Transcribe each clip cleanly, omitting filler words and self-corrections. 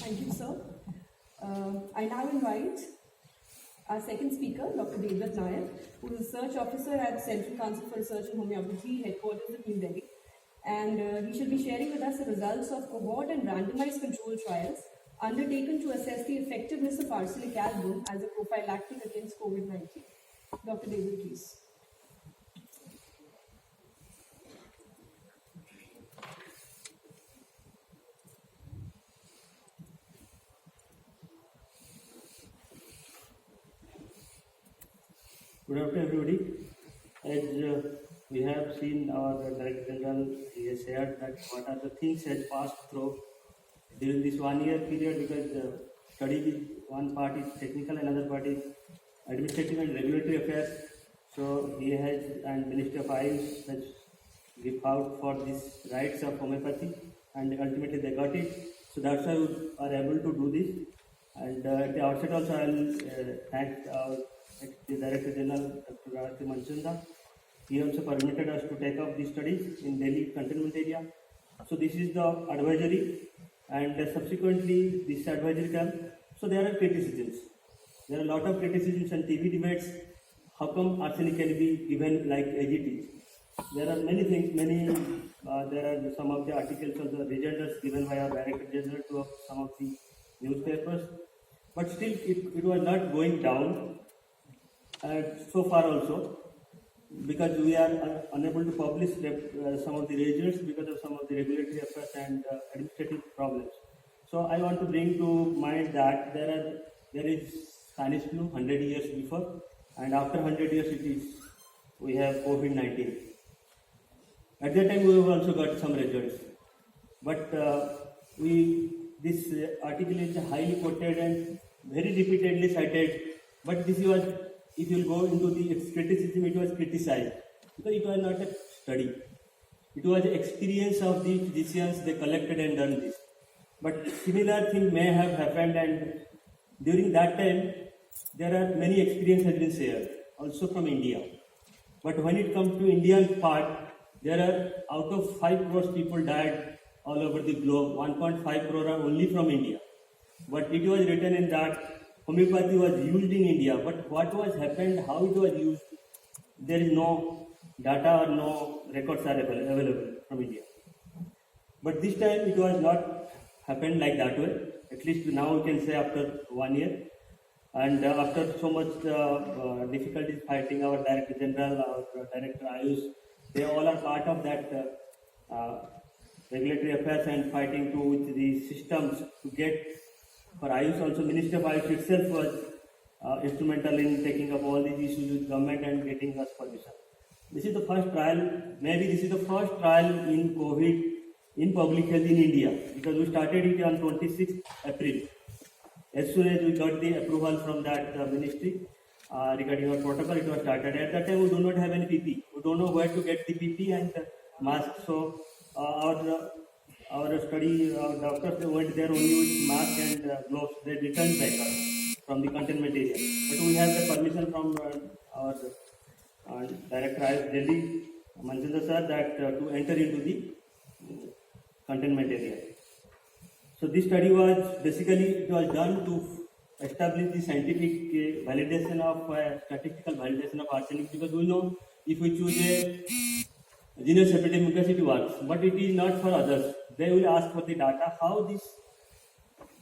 Thank you, sir. I now invite our second speaker, Dr. Devdutt Nair, who is Research Officer at the Central Council for Research in Homeopathy, headquarters at New Delhi. And he shall be sharing with us the results of cohort and randomized control trials undertaken to assess the effectiveness of arsenic album as a prophylactic against COVID-19. Dr. Devdutt, please. Good afternoon, everybody. As we have seen, our Director General has shared that what are the things has passed through during this 1 year period, because study is one part is technical, another part is administrative and regulatory affairs. So he has, and Ministry of Ayush has give out for these rights of homeopathy, and ultimately they got it. So that's why we are able to do this. And at the outset also I will thank our the Director General, Dr. Rarati Manchanda. He also permitted us to take up these studies in Delhi cantonment area. So this is the advisory, and subsequently this advisory came. So there are criticisms. There are a lot of criticisms and TV debates. How come arsenic can be given like as it is? There are many things, there are some of the articles of the results given by our Director General to some of the newspapers. But still it was not going down. So far also, because we are unable to publish some of the results because of some of the regulatory affairs and administrative problems. So I want to bring to mind that there is Spanish flu 100 years before, and after 100 years we have COVID-19. At that time we have also got some results, but this article is highly quoted and very repeatedly cited, but this was, if you go into its criticism, it was criticized because it was not a study. It was an experience of the physicians. They collected and done this. But similar thing may have happened, and during that time there are many experiences has been shared also from India. But when it comes to Indian part, there are out of 5 crores people died all over the globe. 1.5 crore are only from India. But it was written in that homeopathy was used in India, but what was happened, how it was used, there is no data or no records are available from India. But this time it was not happened like that way. At least now we can say after 1 year, and after so much difficulties fighting our Director General, our Director Ayush, they all are part of that regulatory affairs and fighting to with the systems to get. For Ayush also, Ministry of Ayush itself was instrumental in taking up all these issues with government and getting us permission. This is the first trial, maybe this is the first trial in COVID in public health in India, because we started it on 26th April. As soon as we got the approval from that ministry regarding our protocol, it was started. At that time we do not have any PP. We don't know where to get the PP and mask. So our study doctors, they went there only with mask and gloves. They returned back from the containment area. But we have the permission from our Director Ayush Delhi, Manchanda sir, that to enter into the containment area. So this study was basically, it was done to establish the scientific validation of statistical validation of arsenic, because we know if we choose a genus epidemicus, it works, but it is not for others. They will ask for the data, how this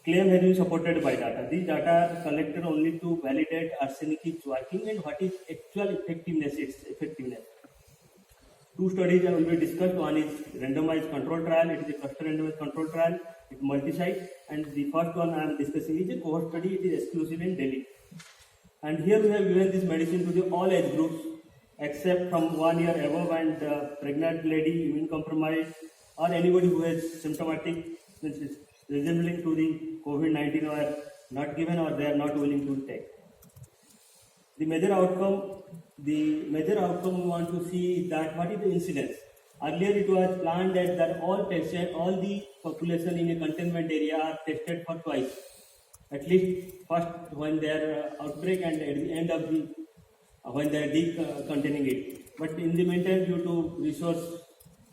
claim has been supported by data. These data are collected only to validate arsenic is working and what is actual effectiveness, its effectiveness. 2 studies will be discussed. One is randomized control trial. It is a cluster randomized control trial. It's multi-site. And the first one I am discussing is a cohort study. It is exclusive in Delhi. And here we have given this medicine to the all age groups, except from 1 year above and pregnant lady, immune compromised, or anybody who has symptomatic resembling to the COVID-19 or not given, or they are not willing to take. The major outcome we want to see is that what is the incidence. Earlier it was planned that all the population in a containment area are tested for twice. At least first when there outbreak and at the end of the when they are decontaining it. But in the meantime, due to resource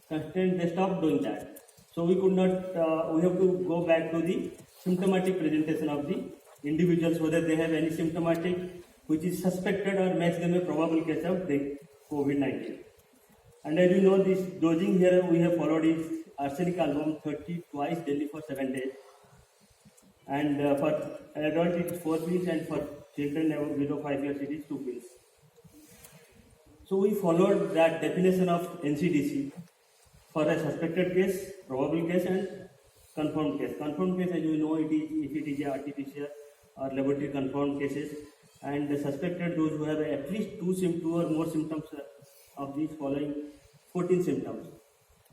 constraint, they stopped doing that. So we could not, we have to go back to the symptomatic presentation of the individuals, whether they have any symptomatic which is suspected or makes them a probable case of the COVID-19. And as you know, this dosing here we have followed is arsenic album 30 twice daily for 7 days. And for adult it is 4 pills, and for children below 5 years it is 2 pills. So we followed that definition of NCDC for a suspected case, probable case, and confirmed case. Confirmed case, as you know, it is if it is a RT-PCR or laboratory confirmed cases, and the suspected those who have at least two or more symptoms of these following 14 symptoms.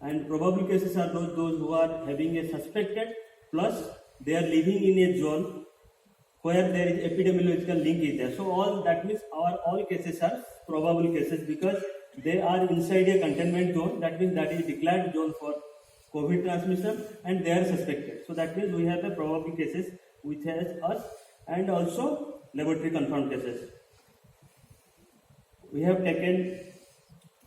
And probable cases are those who are having a suspected plus they are living in a zone where there is epidemiological link is there. So all that means all cases are probable cases because they are inside a containment zone. That means that is declared zone for COVID transmission and they are suspected. So that means we have the probable cases which has us and also laboratory confirmed cases. We have taken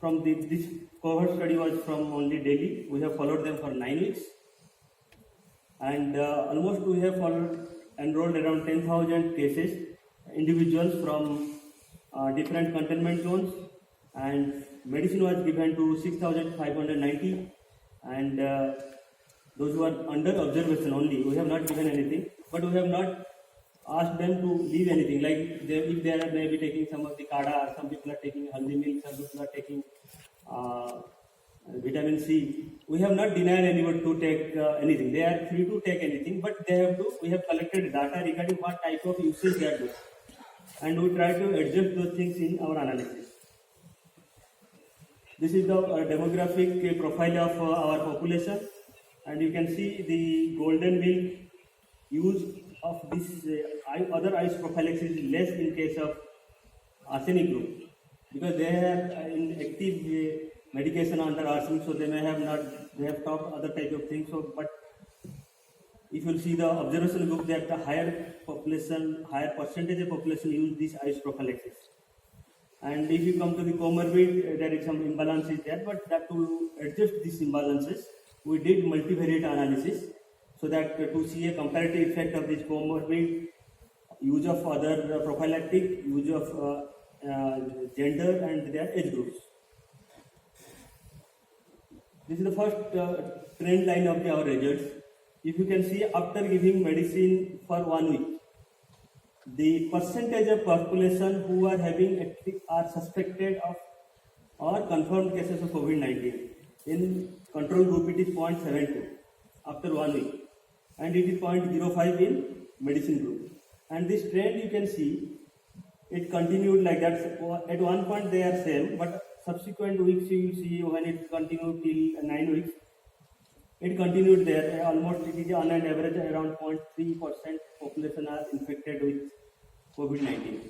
from this cohort study was from only Delhi. We have followed them for 9 weeks. And almost we have enrolled around 10,000 cases, individuals from different containment zones, and medicine was given to 6,590, and those who are under observation only. We have not given anything, but we have not asked them to leave anything. Like if they are maybe taking some of the kada, some people are taking haldi milk, some people are taking vitamin C. We have not denied anyone to take anything. They are free to take anything, but they have to. We have collected data regarding what type of usage they are doing, and we try to adjust those things in our analysis. This is the demographic profile of our population, and you can see the golden milk use of this other ice prophylaxis is less in case of arsenic group because they have in active medication under arsenic, so they may have not, they have stopped other type of things. So, but if you see the observation group, that the higher percentage of population use this ice prophylaxis. And if you come to the comorbid, there is some imbalances there, but that to adjust these imbalances, we did multivariate analysis so that to see a comparative effect of this comorbid, use of other prophylactic, use of gender and their age groups. This is the first trend line of our results. If you can see, after giving medicine for 1 week, the percentage of population who are having are suspected of or confirmed cases of COVID-19 in control group it is 0.72 after 1 week, and it is 0.05 in medicine group. And this trend you can see it continued like that. At one point they are same, but subsequent weeks you will see when it continued till 9 weeks, it continued there. Almost it is on an average around 0.3% population are infected with COVID-19.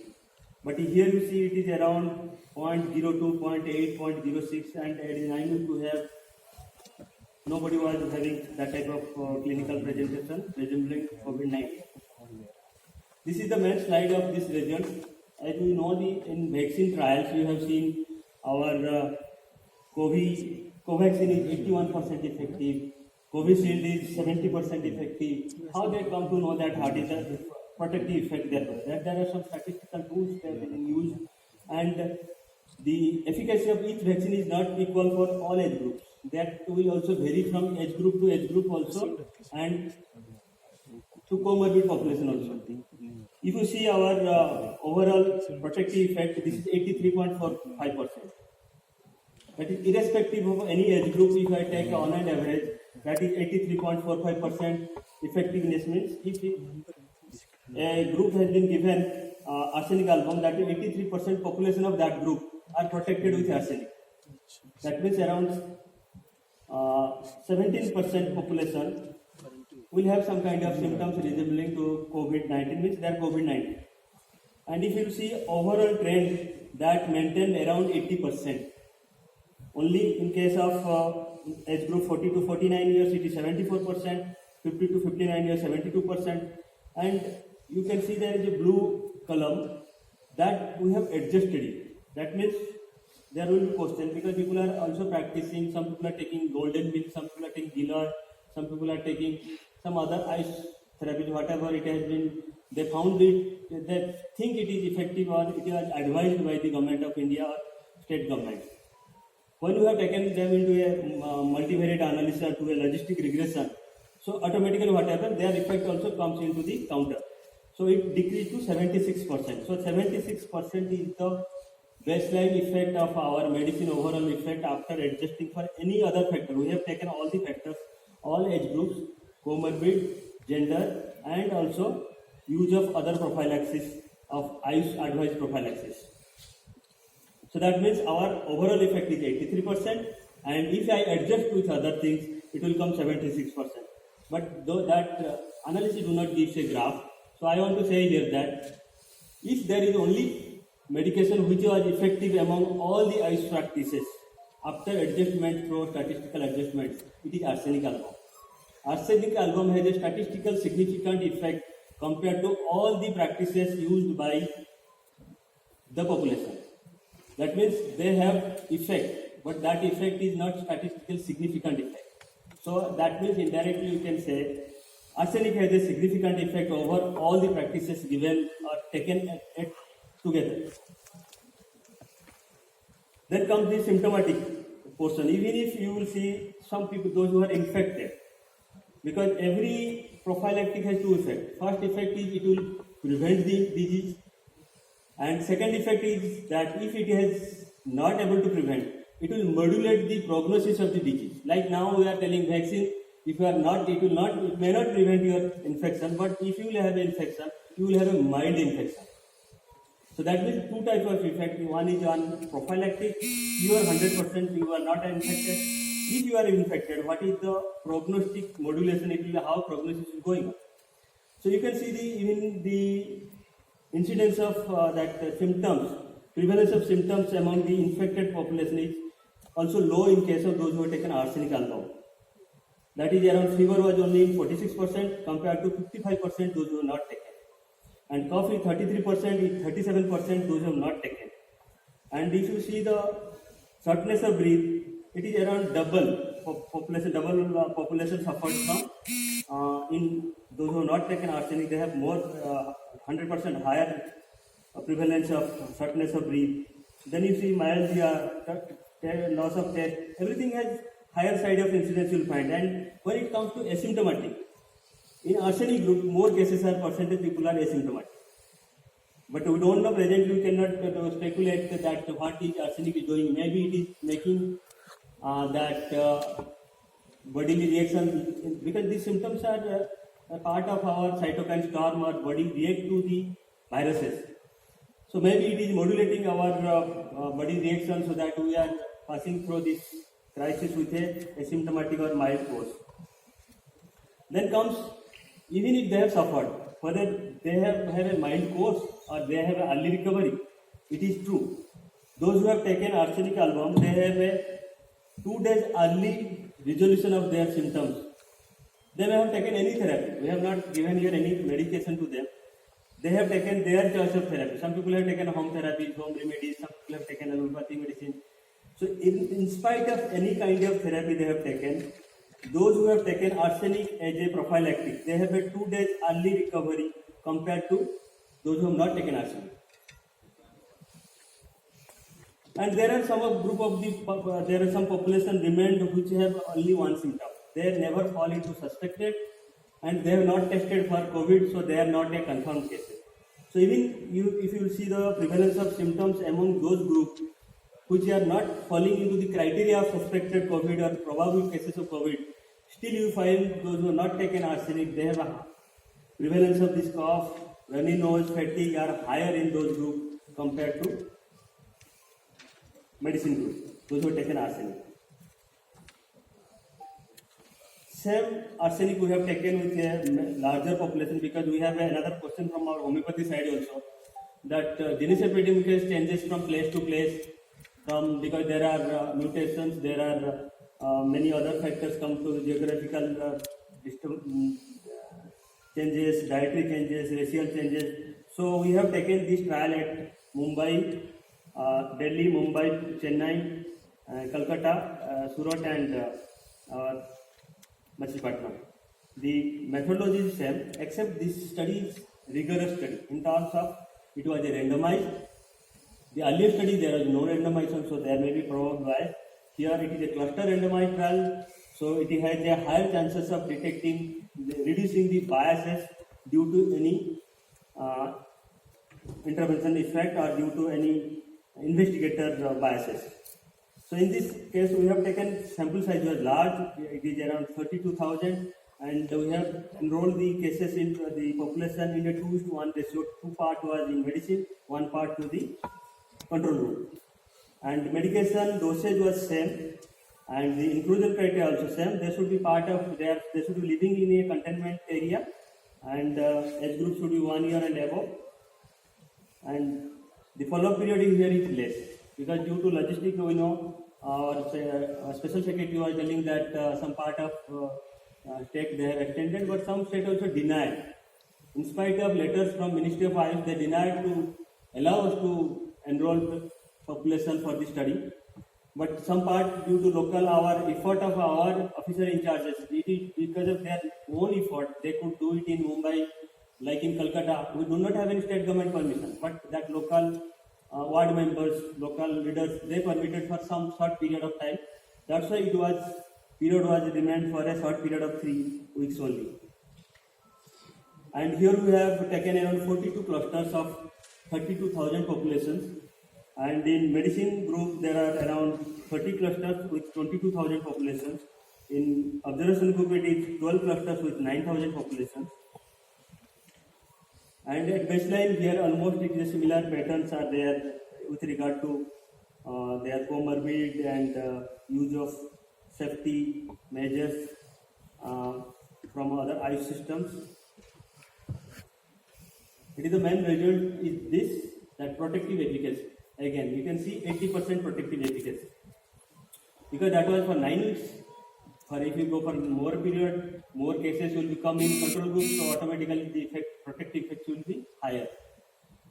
But here you see it is around 0.02, 0.8, 0.06, and at 9 weeks we have nobody was having that type of clinical presentation resembling COVID-19. This is the main slide of this result. As we know, in vaccine trials we have seen our Covaxin is 81% effective, Covishield is 70% effective. How they come to know that what is the protective effect there? There are some statistical tools that have been used, and the efficacy of each vaccine is not equal for all age groups. That will also vary from age group to age group also, and to comorbid population also. If you see our overall protective effect, this is 83.45%. That is irrespective of any age group. If I take on an average, that is 83.45% effectiveness. Means if a group has been given arsenic album, that is 83% population of that group are protected with arsenic. That means around 17% population will have some kind of symptoms resembling to COVID-19, means they are COVID-19. And if you see overall trend, that maintained around 80%. Only in case of age group 40 to 49 years, it is 74%, 50 to 59 years, 72%. And you can see there is a blue column that we have adjusted it. That means there will be question because people are also practicing. Some people are taking golden milk, some people are taking Gillard, some people are taking some other ice therapies, whatever it has been, they found it, they think it is effective or it is advised by the government of India or state government. When you have taken them into a multivariate analysis or to a logistic regression, so automatically what happens, their effect also comes into the counter. So it decreased to 76%. So 76% is the baseline effect of our medicine overall effect after adjusting for any other factor. We have taken all the factors, all age groups, comorbid, gender, and also use of other prophylaxis of Ayush advised prophylaxis. So that means our overall effect is 83%, and if I adjust with other things, it will come 76%. But though that analysis do not give a graph, so I want to say here that if there is only medication which was effective among all the Ayush practices after adjustment through statistical adjustments, it is arsenic album. Arsenic album has a statistical significant effect compared to all the practices used by the population. That means they have effect, but that effect is not statistical significant effect. So that means indirectly you can say arsenic has a significant effect over all the practices given or taken together. Then comes the symptomatic portion. Even if you will see some people, those who are infected, because every prophylactic has two effects. First effect is it will prevent the disease, and second effect is that if it is not able to prevent, it will modulate the prognosis of the disease. Like now we are telling vaccine, if you are not, it may not prevent your infection, but if you will have an infection, you will have a mild infection. So that means two types of effect. One is on prophylactic, you are 100%, you are not infected. If you are infected, what is the prognostic modulation? It will be how prognosis is going on. So you can see even the incidence of symptoms, prevalence of symptoms among the infected population is also low in case of those who have taken arsenic album. That is around fever was only 46% compared to 55% those who have not taken. And cough is 33%, is 37% those who have not taken. And if you see the shortness of breath, it is around double population suffers from in those who have not taken arsenic. They have more 100% higher prevalence of shortness of breath. Then you see myalgia, loss of taste. Everything has higher side of incidence you will find. And when it comes to asymptomatic, in arsenic group, more cases are percentage people are asymptomatic. But we don't know presently, we cannot speculate that what is arsenic is doing. Maybe it is making that bodily reaction, because these symptoms are a part of our cytokine storm or body react to the viruses. So maybe it is modulating our body reaction so that we are passing through this crisis with a asymptomatic or mild course. Then comes, even if they have suffered, whether they have a mild course or they have an early recovery, it is true. Those who have taken arsenic album, they have a 2 days early resolution of their symptoms. They may have taken any therapy. We have not given here any medication to them. They have taken their choice of therapy. Some people have taken home therapy, home remedies, some people have taken allopathy medicine. So in spite of any kind of therapy they have taken, those who have taken arsenic as a prophylactic, they have a 2 days early recovery compared to those who have not taken arsenic. And there are some group of the there are some population remained which have only one symptom. They never fall into suspected, and they have not tested for COVID, so they are not a confirmed case. So even if you see the prevalence of symptoms among those groups which are not falling into the criteria of suspected COVID or probable cases of COVID, still you find those who have not taken arsenic, they have a prevalence of this cough, runny nose, fatigue are higher in those groups compared to medicine group, those who have taken arsenic. Same arsenic we have taken with a larger population, because we have another question from our homeopathy side also, that genus epidemicus changes from place to place, because there are mutations, there are many other factors come to geographical changes, dietary changes, racial changes. So we have taken this trial at Mumbai, Delhi, Mumbai, Chennai, Calcutta, Surat and Machilipatnam. the methodology is same, except this study is rigorous study in terms of it was a randomized. The earlier study there was no randomization, so there may be probable bias. Here it is a cluster randomized trial, so it has a higher chances of reducing the biases due to any intervention effect or due to any investigator biases. So in this case, we have taken sample size was large, it is around 32,000, and we have enrolled the cases in the population in a 2:1 ratio. 2 part was in medicine, 1 part to the control group. And medication dosage was same, and the inclusion criteria also same. They should be they should be living in a containment area, and age group should be 1 year and above. And the follow-up period here is less because due to logistic, we know, our special secretary was telling that some part of state they have extended, but some state also denied. In spite of letters from Ministry of Ayush, they denied to allow us to enroll the population for the study. But some part due to our effort of our officer in charges, it is because of their own effort, they could do it in Mumbai, like in Calcutta. We do not have any state government permission, but that local ward members, local leaders, they permitted for some short period of time. That's why period was remained for a short period of 3 weeks only. And here we have taken around 42 clusters of 32,000 populations. And in medicine group, there are around 30 clusters with 22,000 populations. In observation group, it is 12 clusters with 9,000 populations. And at baseline, here almost it is similar patterns are there with regard to their comorbid and use of safety measures from other Ayush systems. It is the main result is this, that protective efficacy. Again, you can see 80% protective efficacy. Because that was for 9 weeks. For if you go for more period, more cases will become in control group, so automatically the protective effect will be higher.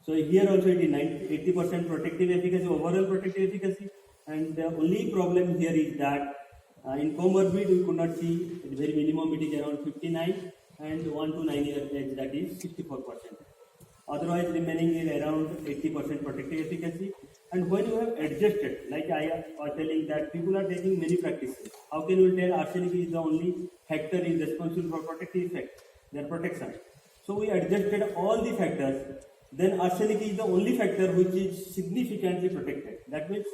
So here also it is 80% protective efficacy, overall protective efficacy, and the only problem here is that in comorbid we could not see the very minimum, it is around 59, and 1 to 9 year age, that is 64%. Otherwise remaining is around 80% protective efficacy. And when you have adjusted, like I was telling that people are taking many practices, how can you tell arsenic is the only factor is responsible for protective effect, their protection? So we adjusted all the factors, then arsenic is the only factor which is significantly protected. That means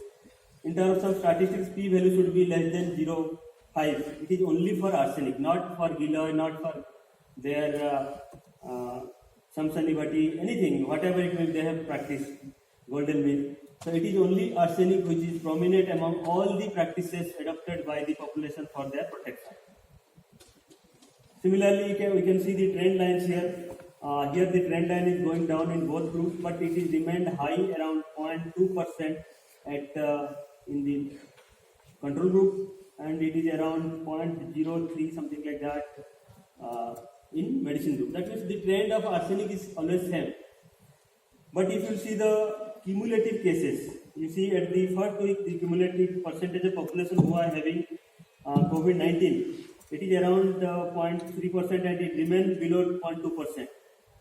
in terms of statistics, p-value should be less than 0.5. It is only for arsenic, not for Giloy, not for their Samsanibati, anything, whatever it may be, they have practiced, golden mean. So it is only arsenic which is prominent among all the practices adopted by the population for their protection. Similarly, we can see the trend lines here. Here the trend line is going down in both groups, but it is remained high around 0.2% at in the control group, and it is around 0.03 something like that in medicine group. That means the trend of arsenic is always same. But if you see the cumulative cases, you see at the first week the cumulative percentage of population who are having COVID-19, it is around 0.3% and it remains below 0.2%.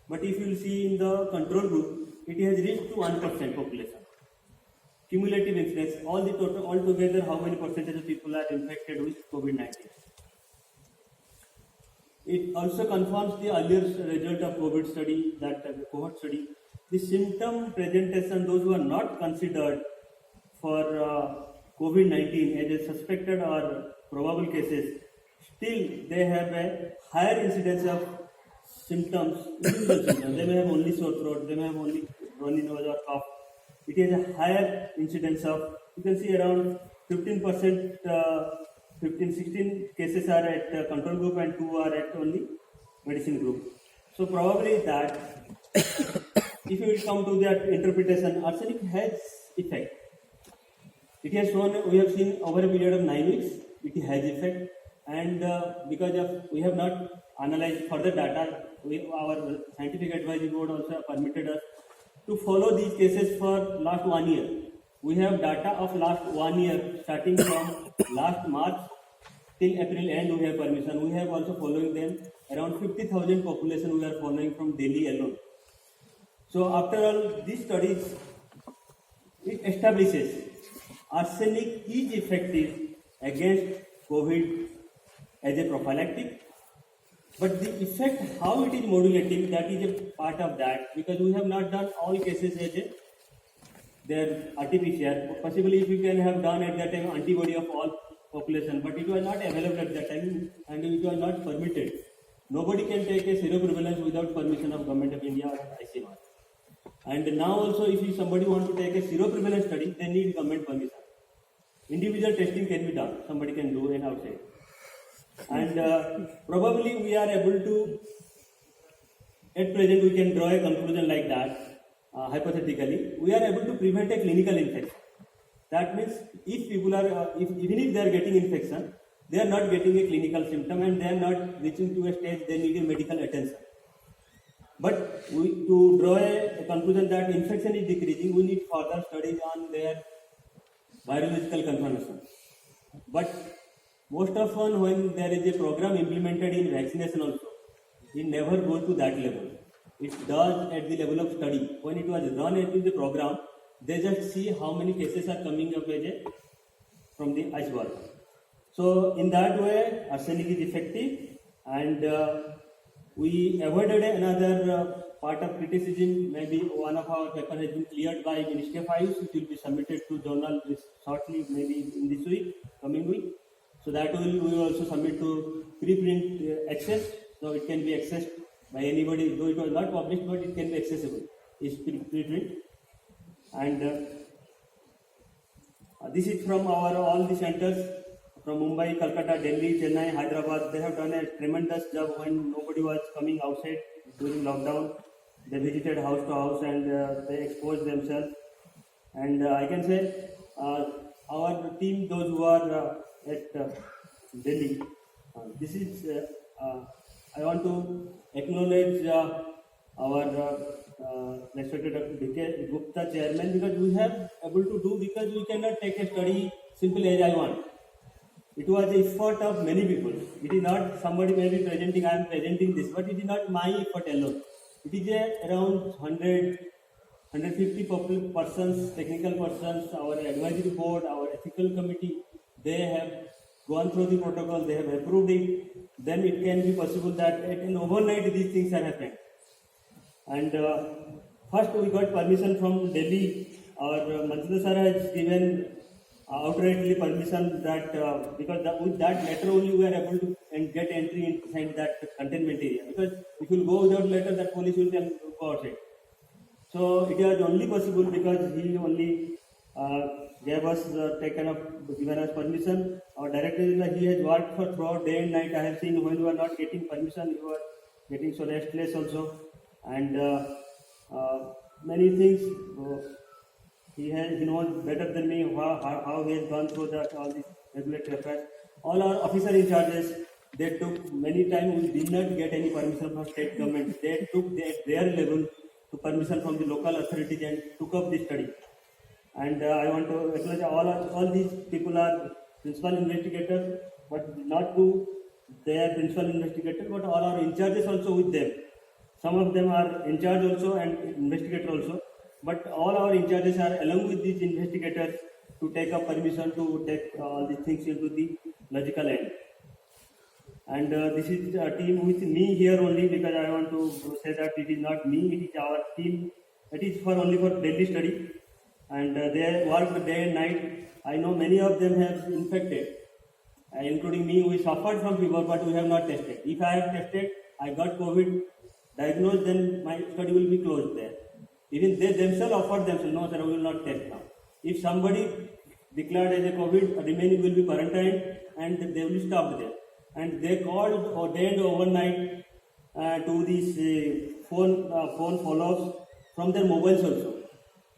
But if you see in the control group, it has reached to 1% population. Cumulative incidence, altogether how many percentage of people are infected with COVID-19. It also confirms the earlier result of COVID study, that cohort study. The symptom presentation, those who are not considered for COVID-19 as a suspected or probable cases, still they have a higher incidence of symptoms, individual symptoms. They may have only sore throat, they may have only runny nose or cough. It is a higher incidence of, you can see around 15%, 16 cases are at control group and 2 are at only medicine group. So probably that, if you will come to that interpretation, arsenic has effect. It has shown, we have seen over a period of 9 weeks, it has effect, and because of, we have not analyzed further data, our scientific advisory board also permitted us to follow these cases for last 1 year. We have data of last 1 year, starting from last March till April end we have permission. We have also following them around 50,000 population we are following from Delhi alone. So after all these studies, it establishes arsenic is effective against COVID as a prophylactic, but the effect, how it is modulating, that is a part of that, because we have not done all cases as a their RT-PCR. Possibly if we can have done at that time antibody of all population, but it was not available at that time and it was not permitted. Nobody can take a seroprevalence without permission of Government of India or ICMR. And now also if somebody want to take a seroprevalence study, they need government permission. Individual testing can be done, somebody can do it outside. And probably we are able to, at present we can draw a conclusion like that, hypothetically, we are able to prevent a clinical infection. That means if people are, even if they are getting infection, they are not getting a clinical symptom and they are not reaching to a stage they need a medical attention. But to draw a conclusion that infection is decreasing, we need further studies on their virological confirmation. But most often when there is a program implemented in vaccination also, it never goes to that level. It does at the level of study. When it was run into the program, they just see how many cases are coming up from the iceberg. So in that way, arsenic is effective, and we avoided another part of criticism. Maybe one of our papers has been cleared by Ministry of Ayush, which will be submitted to journal shortly, maybe in this week, coming week. So that we will also submit to preprint access, so it can be accessed by anybody, though it was not published, but it can be accessible. It's preprint. And this is from our all the centers from Mumbai, Calcutta, Delhi, Chennai, Hyderabad. They have done a tremendous job when nobody was coming outside during lockdown. They visited house to house and they exposed themselves. And I can say our team, those who are at Delhi, this is, I want to acknowledge our respected Dr. D.K. Gupta, chairman, because we have able to do, because we cannot take a study simple as I want. It was the effort of many people. It is not somebody may be presenting, I am presenting this, but it is not my effort alone. It is around 150 persons, technical persons, our advisory board, our ethical committee, they have gone through the protocol, they have approved it. Then it can be possible that in overnight these things are happening. And first we got permission from Delhi. Our Manjunath sir has given outrightly permission that because with that letter only we are able to get entry inside that containment area. Because if you go without letter, that police will then go outside. So it was only possible because he only gave us given us permission. Our director, he has worked for throughout day and night. I have seen when you are not getting permission, you are getting so restless also, and many things. He knows better than me how he has gone through all these regulatory affairs. All our officer in charges, they took many times. We did not get any permission from state government. They took their level to permission from the local authorities and took up the study. And I want to acknowledge all these people are principal investigators, but not to their principal investigator, but all our in charges also with them. Some of them are in charge also and investigator also, but all our in charges are along with these investigators to take up permission to take all these things into the logical end. And this is a team with me here only, because I want to say that it is not me, it is our team. It is only for Delhi study. And they work day and night. I know many of them have infected, including me. We suffered from fever, but we have not tested. If I have tested, I got COVID diagnosed, then my study will be closed there. Even they themselves offered themselves, no sir, we will not test now. If somebody declared as a COVID, remaining will be quarantined and they will stop there. And they called day and overnight to these phone follow-ups from their mobiles also.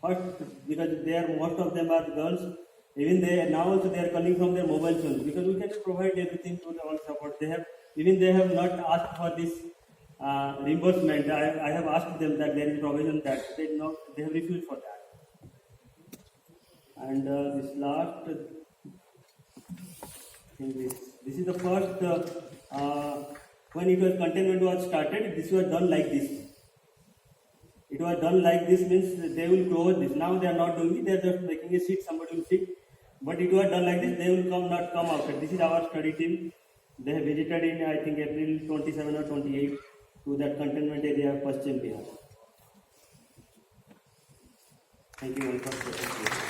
First, because most of them are girls, even now also they are calling from their mobiles only, because we can provide everything to all support. They have not asked for this reimbursement. I have asked them that there is provision that they have refused for that. And this last thing, this is the first when it was containment was started, this was done like this. It was done like this means they will close this. Now they are not doing it, they are just making a seat, somebody will sit. But it was done like this, they will not come outside. This is our study team. They have visited in, I think, April 27 or 28 to that containment area of Paschim Bihar. Thank you all for